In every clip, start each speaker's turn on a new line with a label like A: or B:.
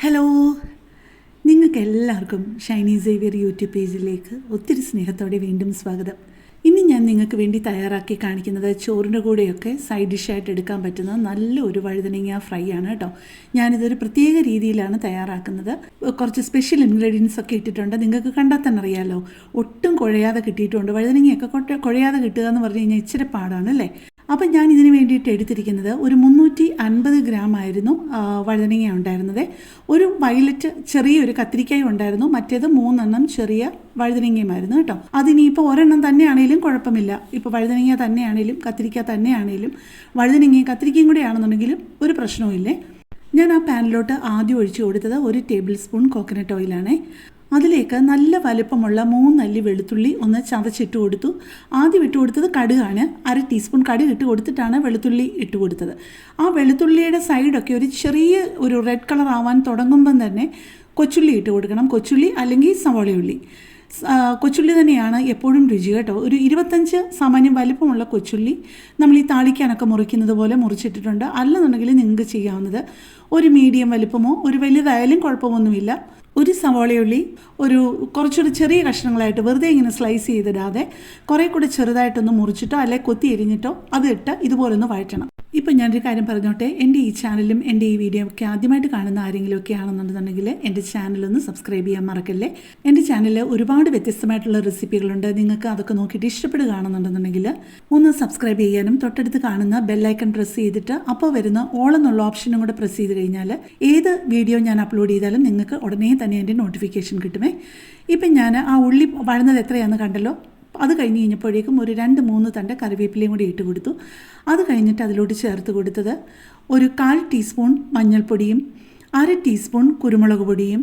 A: Hello, നിങ്ങൾക്ക് എല്ലാവർക്കും Shiny Xavier YouTube പേജിലേക്ക് ഒത്തിരി സ്നേഹത്തോടെ വീണ്ടും സ്വാഗതം. ഇനി ഞാൻ നിങ്ങൾക്ക് വേണ്ടി തയ്യാറാക്കി കാണിക്കുന്നത് ചോറിൻ്റെ കൂടെയൊക്കെ സൈഡ് ഡിഷായിട്ട് എടുക്കാൻ പറ്റുന്ന നല്ലൊരു വഴുതനങ്ങ ഫ്രൈ ആണ് കേട്ടോ. ഞാനിതൊരു പ്രത്യേക രീതിയിലാണ് തയ്യാറാക്കുന്നത്. കുറച്ച് സ്പെഷ്യൽ ഇൻഗ്രീഡിയൻസ് ഒക്കെ ഇട്ടിട്ടുണ്ട്. നിങ്ങൾക്ക് കണ്ടാൽ തന്നെ അറിയാമല്ലോ, ഒട്ടും കുഴയാതെ കിട്ടിയിട്ടുണ്ട്. വഴുതനങ്ങയൊക്കെ കുഴയാതെ കിട്ടുക എന്ന് പറഞ്ഞു കഴിഞ്ഞാൽ ഇച്ചിരി പാടാണ് അല്ലേ. അപ്പം ഞാൻ ഇതിന് വേണ്ടിയിട്ട് എടുത്തിരിക്കുന്നത് ഒരു 350 ഗ്രാം ആയിരുന്നു വഴുതനങ്ങ ഉണ്ടായിരുന്നത്. ഒരു വയലറ്റ് ചെറിയൊരു കത്തിരിക്കായും ഉണ്ടായിരുന്നു, മറ്റേത് 3 ചെറിയ വഴുതനങ്ങയുമായിരുന്നു കേട്ടോ. അതിനിപ്പോൾ ഒരെണ്ണം തന്നെയാണെങ്കിലും കുഴപ്പമില്ല. ഇപ്പോൾ വഴുതനങ്ങ തന്നെയാണെങ്കിലും കത്തിരിക്ക തന്നെയാണെങ്കിലും വഴുതനങ്ങയും കത്തിരിക്കയും കൂടെ ആണെന്നുണ്ടെങ്കിലും ഒരു പ്രശ്നവുമില്ലേ. ഞാൻ ആ പാനിലോട്ട് ആദ്യം ഒഴിച്ചു കൊടുത്തത് 1 ടേബിൾ സ്പൂൺ കോക്കനട്ട് ഓയിലാണേ. അതിലേക്ക് നല്ല വലുപ്പമുള്ള 3 അല്ലി വെളുത്തുള്ളി ഒന്ന് ചതച്ചിട്ട് കൊടുത്തു. ആദ്യം ഇട്ട് കൊടുത്തത് കടുകാണ്. 1/2 ടീസ്പൂൺ കടുക് ഇട്ട് കൊടുത്തിട്ടാണ് വെളുത്തുള്ളി ഇട്ട് കൊടുത്തത്. ആ വെളുത്തുള്ളിയുടെ സൈഡൊക്കെ ഒരു റെഡ് കളർ ആവാൻ തുടങ്ങുമ്പം തന്നെ കൊച്ചുള്ളി ഇട്ട് കൊടുക്കണം. കൊച്ചുള്ളി അല്ലെങ്കിൽ സവാളയുള്ളി. കൊച്ചുള്ളി തന്നെയാണ് എപ്പോഴും രുചി കേട്ടോ. ഒരു 25 സാമാന്യം വലിപ്പമുള്ള കൊച്ചുള്ളി നമ്മൾ ഈ താളിക്കാനൊക്കെ മുറിക്കുന്നത് പോലെ മുറിച്ചിട്ടിട്ടുണ്ട്. അല്ലെന്നുണ്ടെങ്കിൽ നിങ്ങൾക്ക് ചെയ്യാവുന്നത് ഒരു മീഡിയം വലിപ്പമോ ഒരു വലുതായാലും കുഴപ്പമൊന്നുമില്ല. ഒരു സവാളയുള്ളി കുറച്ചൊരു ചെറിയ കഷ്ണങ്ങളായിട്ട് വെറുതെ ഇങ്ങനെ സ്ലൈസ് ചെയ്തിടാതെ കുറേ കൂടെ ചെറുതായിട്ടൊന്ന് മുറിച്ചിട്ടോ അല്ലെങ്കിൽ കൊത്തി എരിഞ്ഞിട്ടോ അതിട്ട് ഇതുപോലൊന്ന് വഴറ്റണം. ഇപ്പം ഞാനൊരു കാര്യം പറഞ്ഞോട്ടെ, എൻ്റെ ഈ ചാനലും എൻ്റെ ഈ വീഡിയോ ഒക്കെ ആദ്യമായിട്ട് കാണുന്ന ആരെങ്കിലുമൊക്കെ ആണെന്നുണ്ടെന്നുണ്ടെങ്കിൽ എൻ്റെ ചാനലൊന്ന് സബ്സ്ക്രൈബ് ചെയ്യാൻ മറക്കല്ലേ. എൻ്റെ ചാനലിൽ ഒരുപാട് വ്യത്യസ്തമായിട്ടുള്ള റെസിപ്പികളുണ്ട്. നിങ്ങൾക്ക് അതൊക്കെ നോക്കിയിട്ട് ഇഷ്ടപ്പെടുകയാണെന്നുണ്ടെന്നുണ്ടെങ്കിൽ ഒന്ന് സബ്സ്ക്രൈബ് ചെയ്യാനും തൊട്ടടുത്ത് കാണുന്ന ബെല്ലൈക്കൺ പ്രസ് ചെയ്തിട്ട് അപ്പോൾ വരുന്ന ഓൾ എന്നുള്ള ഓപ്ഷനും കൂടെ പ്രസ് ചെയ്ത് കഴിഞ്ഞാൽ ഏത് വീഡിയോ ഞാൻ അപ്ലോഡ് ചെയ്താലും നിങ്ങൾക്ക് ഉടനെ തന്നെ എൻ്റെ നോട്ടിഫിക്കേഷൻ കിട്ടുമേ. ഇപ്പം ഞാൻ ആ ഉള്ളി വഴന്നത് എത്രയാണെന്ന് കണ്ടല്ലോ. അത് കഴിഞ്ഞ് കഴിഞ്ഞപ്പോഴേക്കും ഒരു 2-3 തണ്ട് കറിവേപ്പിലയും കൂടി ഇട്ട് കൊടുത്തു. അത് കഴിഞ്ഞിട്ട് അതിലോട്ട് ചേർത്ത് കൊടുത്തത് ഒരു 1/4 ടീസ്പൂൺ മഞ്ഞൾപ്പൊടിയും 1/2 ടീസ്പൂൺ കുരുമുളക് പൊടിയും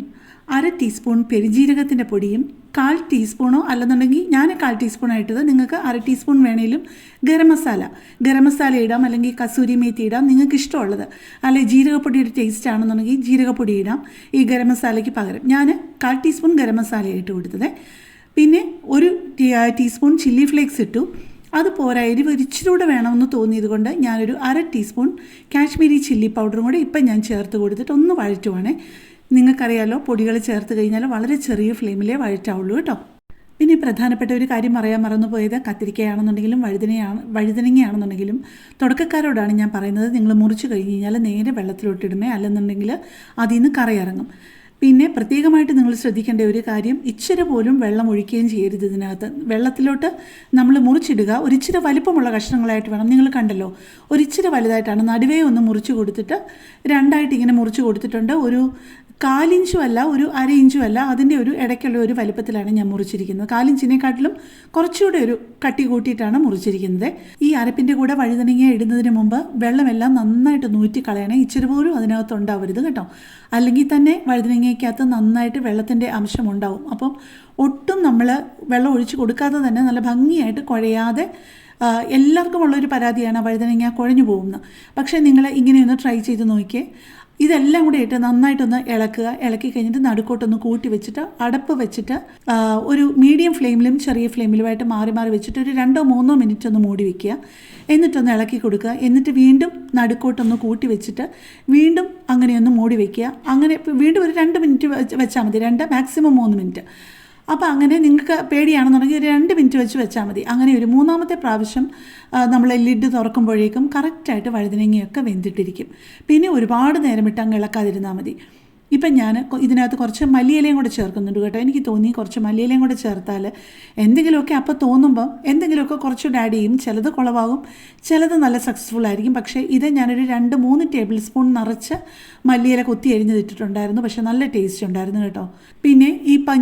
A: 1/2 ടീസ്പൂൺ പെരുംജീരകത്തിൻ്റെ പൊടിയും 1/4 ടീസ്പൂണോ അല്ലെന്നുണ്ടെങ്കിൽ ഞാൻ 1/4 ടീസ്പൂണായിട്ടത്, നിങ്ങൾക്ക് 1/2 ടീസ്പൂൺ വേണേലും ഗരം മസാല ഇടാം, അല്ലെങ്കിൽ കസൂരി മേത്തി ഇടാം, നിങ്ങൾക്ക് ഇഷ്ടമുള്ളത്. അല്ലെങ്കിൽ ജീരകപ്പൊടിയുടെ ടേസ്റ്റ് ആണെന്നുണ്ടെങ്കിൽ ജീരകപ്പൊടി ഇടാം ഈ ഗരം മസാലയ്ക്ക് പകരം. ഞാൻ 1/4 ടീസ്പൂൺ ഗരം മസാലയായിട്ട് കൊടുത്തത്. പിന്നെ ഒരു ടീസ്പൂൺ ചില്ലി ഫ്ലേക്സ് ഇട്ടു. അത് പോരാ, എരിവ് ഇച്ചിരി കൂടെ വേണമെന്ന് തോന്നിയത് കൊണ്ട് ഞാനൊരു 1/2 ടീസ്പൂൺ കാശ്മീരി ചില്ലി പൗഡറും കൂടെ ഇപ്പം ഞാൻ ചേർത്ത് കൊടുത്തിട്ട് ഒന്ന് വഴറ്റുവാണേ. നിങ്ങൾക്കറിയാലോ, പൊടികൾ ചേർത്ത് കഴിഞ്ഞാൽ വളരെ ചെറിയ ഫ്ലെയിമിലേ വഴറ്റാവുള്ളൂ കേട്ടോ. പിന്നെ പ്രധാനപ്പെട്ട ഒരു കാര്യം പറയാൻ മറന്നുപോയത്, കത്തിരിക്കയാണെന്നുണ്ടെങ്കിലും വഴുതനങ്ങയാണെന്നുണ്ടെങ്കിലും തുടക്കക്കാരോടാണ് ഞാൻ പറയുന്നത്, നിങ്ങൾ മുറിച്ച് കഴിഞ്ഞ് കഴിഞ്ഞാൽ നേരെ വെള്ളത്തിലോട്ടിടണേ, അല്ലെന്നുണ്ടെങ്കിൽ അതിൽ നിന്ന് കറയിറങ്ങും. പിന്നെ പ്രത്യേകമായിട്ട് നിങ്ങൾ ശ്രദ്ധിക്കേണ്ട ഒരു കാര്യം, ഇച്ചിരി പോലും വെള്ളം ഒഴിക്കുകയും ചെയ്യരുത് ഇതിനകത്ത്. വെള്ളത്തിലോട്ട് നമ്മൾ മുറിച്ചിടുക ഒരിച്ചിരി വലിപ്പമുള്ള കഷ്ണങ്ങളായിട്ട് വേണം. നിങ്ങൾ കണ്ടല്ലോ, ഒരിച്ചിരി വലുതായിട്ടാണ്. നടുവേ ഒന്ന് മുറിച്ച് കൊടുത്തിട്ട് 2ആയിട്ട് ഇങ്ങനെ മുറിച്ച് കൊടുത്തിട്ടുണ്ട്. ഒരു 1/4 ഇഞ്ചും അല്ല, ഒരു 1/2 ഇഞ്ചും അല്ല, അതിൻ്റെ ഒരു ഇടയ്ക്കുള്ള ഒരു വലിപ്പത്തിലാണ് ഞാൻ മുറിച്ചിരിക്കുന്നത്. 1/4 ഇഞ്ചിനെക്കാട്ടിലും കുറച്ചുകൂടെ ഒരു കട്ടി കൂട്ടിയിട്ടാണ് മുറിച്ചിരിക്കുന്നത്. ഈ അരപ്പിൻ്റെ കൂടെ വഴുതനങ്ങ ഇടുന്നതിന് മുമ്പ് വെള്ളമെല്ലാം നന്നായിട്ട് നൂറ്റി കളയണേ. ഇച്ചിരി പോലും അതിനകത്ത് ഉണ്ടാവരുത് കേട്ടോ. അല്ലെങ്കിൽ തന്നെ വഴുതനങ്ങയ്ക്കകത്ത് നന്നായിട്ട് വെള്ളത്തിൻ്റെ അംശം ഉണ്ടാവും. അപ്പം ഒട്ടും നമ്മൾ വെള്ളം ഒഴിച്ച് കൊടുക്കാതെ തന്നെ നല്ല ഭംഗിയായിട്ട് കുഴയാതെ, എല്ലാവർക്കും ഉള്ളൊരു പരാതിയാണ് വഴുതനങ്ങ കുഴഞ്ഞു പോകുന്നത്. പക്ഷേ നിങ്ങൾ ഇങ്ങനെയൊന്ന് ട്രൈ ചെയ്ത് നോക്കിയേ. ഇതെല്ലാം കൂടെ ഇട്ട് നന്നായിട്ടൊന്ന് ഇളക്കി കഴിഞ്ഞിട്ട് നടുക്കോട്ടൊന്ന് കൂട്ടി വെച്ചിട്ട് അടപ്പ് വെച്ചിട്ട് ഒരു മീഡിയം ഫ്ലെയിമിലും ചെറിയ ഫ്ലെയിമിലുമായിട്ട് മാറി വെച്ചിട്ട് ഒരു 2-3 മിനിറ്റ് ഒന്ന് മൂടി വെക്കുക. എന്നിട്ടൊന്ന് ഇളക്കി കൊടുക്കുക. എന്നിട്ട് വീണ്ടും നടുക്കോട്ടൊന്ന് കൂട്ടി വെച്ചിട്ട് വീണ്ടും അങ്ങനെയൊന്ന് മൂടി വെക്കുക. അങ്ങനെ വീണ്ടും ഒരു 2 മിനിറ്റ് വെച്ചാൽ മതി, 2 മാക്സിമം 3 മിനിറ്റ്. അപ്പോൾ അങ്ങനെ നിങ്ങൾക്ക് പേടിയാണെന്നുണ്ടെങ്കിൽ ഒരു 2 മിനിറ്റ് വെച്ചാൽ മതി. അങ്ങനെ ഒരു 3-ാമത്തെ പ്രാവശ്യം നമ്മൾ ലിഡ് തുറക്കുമ്പോഴേക്കും കറക്റ്റായിട്ട് വഴുതനങ്ങയൊക്കെ വെന്തിട്ടിരിക്കും. പിന്നെ ഒരുപാട് നേരം ഇട്ട് അങ്ങ് ഇളക്കാതിരുന്നാൽ മതി. ഇപ്പം ഞാൻ ഇതിനകത്ത് കുറച്ച് മല്ലിയിലയും കൂടെ ചേർക്കുന്നുണ്ട് കേട്ടോ. എനിക്ക് തോന്നി കുറച്ച് മല്ലിയിലയും കൂടെ ചേർത്താൽ എന്തെങ്കിലുമൊക്കെ അപ്പോൾ തോന്നുമ്പം എന്തെങ്കിലുമൊക്കെ കുറച്ചുകൂടെ ആഡ് ചെയ്യും. ചിലത് കുളവാകും, ചിലത് നല്ല സക്സസ്ഫുൾ ആയിരിക്കും. പക്ഷേ ഇത് ഞാനൊരു 2-3 ടേബിൾ സ്പൂൺ നിറച്ച് മല്ലിയില കൊത്തി എരിഞ്ഞിട്ടിട്ടുണ്ടായിരുന്നു. പക്ഷേ നല്ല ടേസ്റ്റ് ഉണ്ടായിരുന്നു കേട്ടോ. പിന്നെ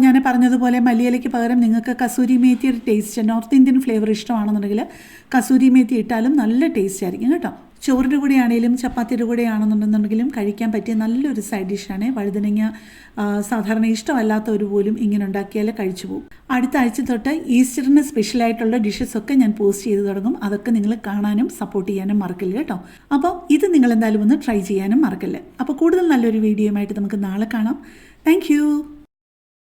A: ഞാൻ പറഞ്ഞതുപോലെ മല്ലിയിലയ്ക്ക് പകരം നിങ്ങൾക്ക് കസൂരി മേത്തിയുടെ ടേസ്റ്റ്, നോർത്ത് ഇന്ത്യൻ ഫ്ലേവർ ഇഷ്ടമാണെന്നുണ്ടെങ്കിൽ കസൂരി മേത്തി ഇട്ടാലും നല്ല ടേസ്റ്റ് ആയിരിക്കും കേട്ടോ. ചോറിൻ്റെ കൂടെ ആണെങ്കിലും ചപ്പാത്തിയുടെ കൂടെ ആണെന്നുണ്ടെന്നുണ്ടെങ്കിലും കഴിക്കാൻ പറ്റിയ നല്ലൊരു സൈഡ് ഡിഷാണ് വഴുതനങ്ങ. സാധാരണ ഇഷ്ടമല്ലാത്തവർ പോലും ഇങ്ങനെ ഉണ്ടാക്കിയാൽ കഴിച്ചു പോകും. അടുത്ത ആഴ്ച തൊട്ട് ഈസ്റ്ററിന് സ്പെഷ്യലായിട്ടുള്ള ഡിഷസൊക്കെ ഞാൻ പോസ്റ്റ് ചെയ്ത് തുടങ്ങും. അതൊക്കെ നിങ്ങൾ കാണാനും സപ്പോർട്ട് ചെയ്യാനും മറക്കില്ല കേട്ടോ. അപ്പോൾ ഇത് നിങ്ങൾ എന്തായാലും ഒന്ന് ട്രൈ ചെയ്യാനും മറക്കില്ല. അപ്പോൾ കൂടുതൽ നല്ലൊരു വീഡിയോയുമായിട്ട് നമുക്ക് നാളെ കാണാം. താങ്ക്